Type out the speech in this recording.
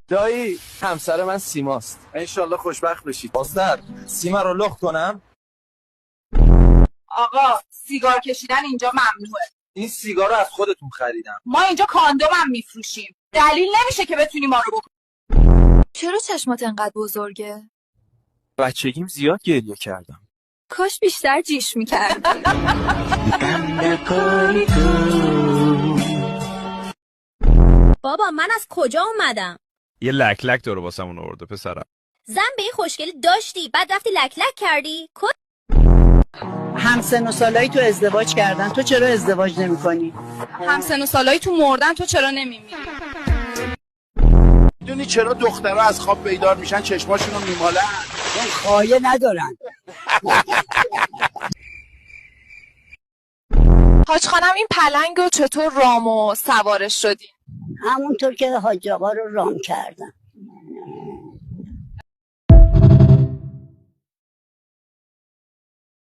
دایی همسر من سیماست. انشالله خوشبخت بشید. استاد سیما رو لخت کنم؟ آقا سیگار کشیدن اینجا ممنوعه. این سیگار رو از خودتون خریدم. ما اینجا کاندوم هم میفروشیم. دلیل نمیشه که بتونی ما رو بکنی. چرا چشمات انقدر بزرگه؟ بچگیم زیاد گریه کردم. کاش بیشتر جیش میکرد. بابا من از کجا اومدم؟ یه لک لک داره واسمون آورده پسرم. زن به این خوشگلی داشتی بعد رفتی لک لک کردی؟ همسن و سالایی تو ازدواج کردن، تو چرا ازدواج نمی کنی؟ همسن و سالایی تو مردن، تو چرا نمیمیری؟ میدونی چرا دخترها از خواب بیدار میشن چشماشون رو میمالن؟ اون خایه ندارن. حاج خانم این پلنگو چطور رام و سوارش شدی؟ همونطور که حاج آقا رو رام کردن.